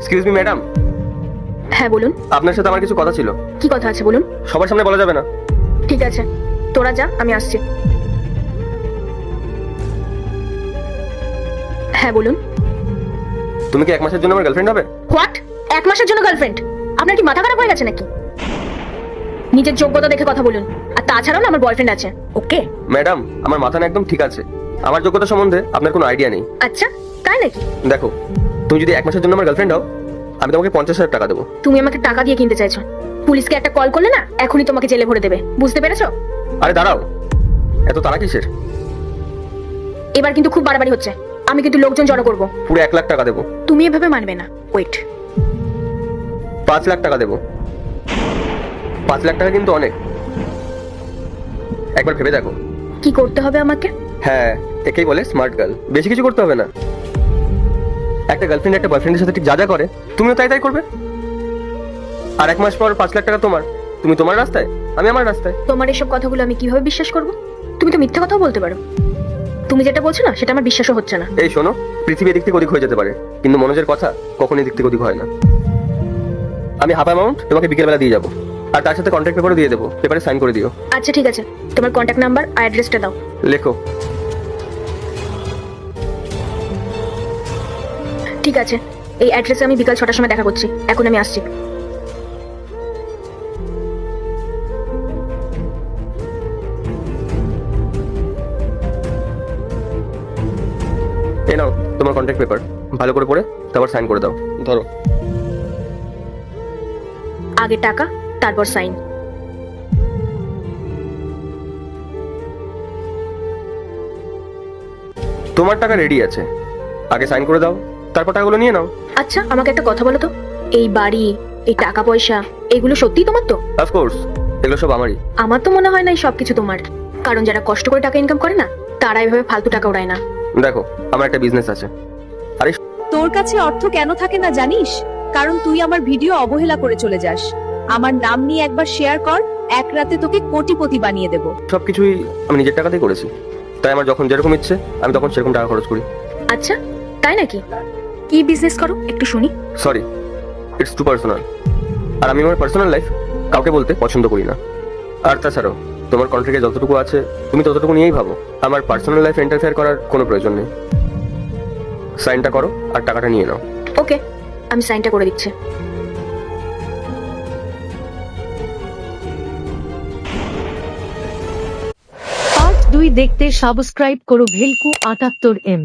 Excuse me madam. হ্যাঁ বলুন। আপনার সাথে আমার কিছু কথা ছিল। কি কথা আছে বলুন। সবার সামনে বলা যাবে না। ঠিক আছে, তোরা যা, আমি আসছি। হ্যাঁ বলুন। তুমি কি 1 মাসের জন্য আমার গার্লফ্রেন্ড হবে? হোয়াট? 1 মাসের জন্য গার্লফ্রেন্ড? আপনার কি মাথা খারাপ হয়ে গেছে নাকি? নিজের যোগ্যতা দেখে কথা বলুন। আর তাছাড়াও না, আমার বয়ফ্রেন্ড আছে। ওকে ম্যাডাম, আমার মাথা না একদম ঠিক আছে। আমার যোগ্যতা সম্বন্ধে আপনার কোনো আইডিয়া নেই। আচ্ছা, তাই নাকি? দেখো, তুমি যদি 1 মাসের জন্য আমার গার্লফ্রেন্ড হও, আমি তোমাকে 50,000 টাকা দেবো। তুমি আমাকে টাকা দিয়ে কিনতে চাইছো? পুলিশকে একটা কল করলে না, এখনই তোমাকে জেলে ভরে দেবে। বুঝতে পেরেছো? আরে দাঁড়াও, এত তাড়া কিসের? এবার কিন্তু খুব বাড়াবাড়ি হচ্ছে। আমি কিন্তু লোকজন জড়ো করবো। পুরো 1 লাখ টাকা দেবো। তুমি এভাবে মানবে না। ওয়েট। 5 লাখ টাকা দেবো। 5 লাখ টাকা কিন্তু অনেক। একবার ভেবে দেখো। কি করতে হবে আমাকে? হ্যাঁ, একেই বলে স্মার্ট গার্ল। বেশি কিছু করতে হবে না। একটা গার্লফ্রেন্ড একটা বয়ফ্রেন্ডের সাথে ঠিক যা যা করে, তুমিও তাই তাই করবে। আর 1 মাস পর 5 লাখ টাকা তোমার। তুমি তোমার রাস্তায়, আমি আমার রাস্তায়। তোমার এসব কথাগুলো আমি কিভাবে বিশ্বাস করব? তুমি তো মিথ্যা কথাও বলতে পারো। তুমি যেটা বলছো না, সেটা আমার বিশ্বাসও হচ্ছে না। এই শোনো, পৃথিবী এদিক থেকে ওদিক হয়ে যেতে পারে, কিন্তু মনোজের কথা কখনোই এদিক থেকে ওদিক হয় না। আমি হাফ অ্যামাউন্ট তোমাকে বিকেলবেলা দিয়ে যাবো, আর তার সাথে কন্ট্রাক্ট পেপারও দিয়ে দেবো। পেপারে সাইন করে দিও। আচ্ছা ঠিক আছে, তোমার কন্ট্যাক্ট নাম্বার আর অ্যাড্রেসটা দাও। লেখো। ঠিক আছে, এই অ্যাড্রেসে আমি বিকাল 6টার সময় দেখা করছি। এখন আমি আসছি। এই নাও তোমার কন্ট্রাক্ট পেপার। ভালো করে পড়ে তারপর সাইন করে দাও। ধরো। আগে টাকা, তারপর সাইন। তোমার টাকা রেডি আছে, আগে সাইন করে দাও, তারপর টাকাগুলো নিয়ে নাও। আচ্ছা, আমাকে একটা কথা বলো তো, এই বাড়ি, এই টাকা পয়সা, এগুলো সত্যিই তোমার তো? অফকোর্স, এগুলো সব আমারই। আমার তো মনে হয় না এই সবকিছু তোমার। কারণ যারা কষ্ট করে টাকা ইনকাম করে না, তারা এভাবে ফালতু টাকা উড়ায় না। দেখো, আমার একটা বিজনেস আছে। আরে তোর কাছে অর্থ কেন থাকে না জানিস? কারণ তুই আমার ভিডিও অবহেলা করে চলে যাস। আমার নাম নিয়ে একবার শেয়ার কর, এক রাতে তোকে কোটিপতি বানিয়ে দেব। সবকিছুই আমি নিজের টাকাতেই করেছি, তাই আমার যখন যেরকম ইচ্ছে আমি তখন সেরকম টাকা খরচ করি। আচ্ছা, তাই নাকি? কি বিজনেস করো একটু শুনি। Sorry, it's too personal. আর আমি আমার পার্সোনাল লাইফ কাউকে বলতে পছন্দ করি না। আর তাছাড়াও তোমার কন্ট্রাক্টে যতটুকু আছে তুমি ততটুকু নিয়েই ভাবো। আমার পার্সোনাল লাইফ ইন্টারফেয়ার করার কোনো প্রয়োজন নেই। সাইনটা করো আর টাকাটা নিয়ে নাও। ওকে, আমি সাইনটা করে দিচ্ছি। পার্ট 2 দেখতে সাবস্ক্রাইব করো ভেলকু 78M।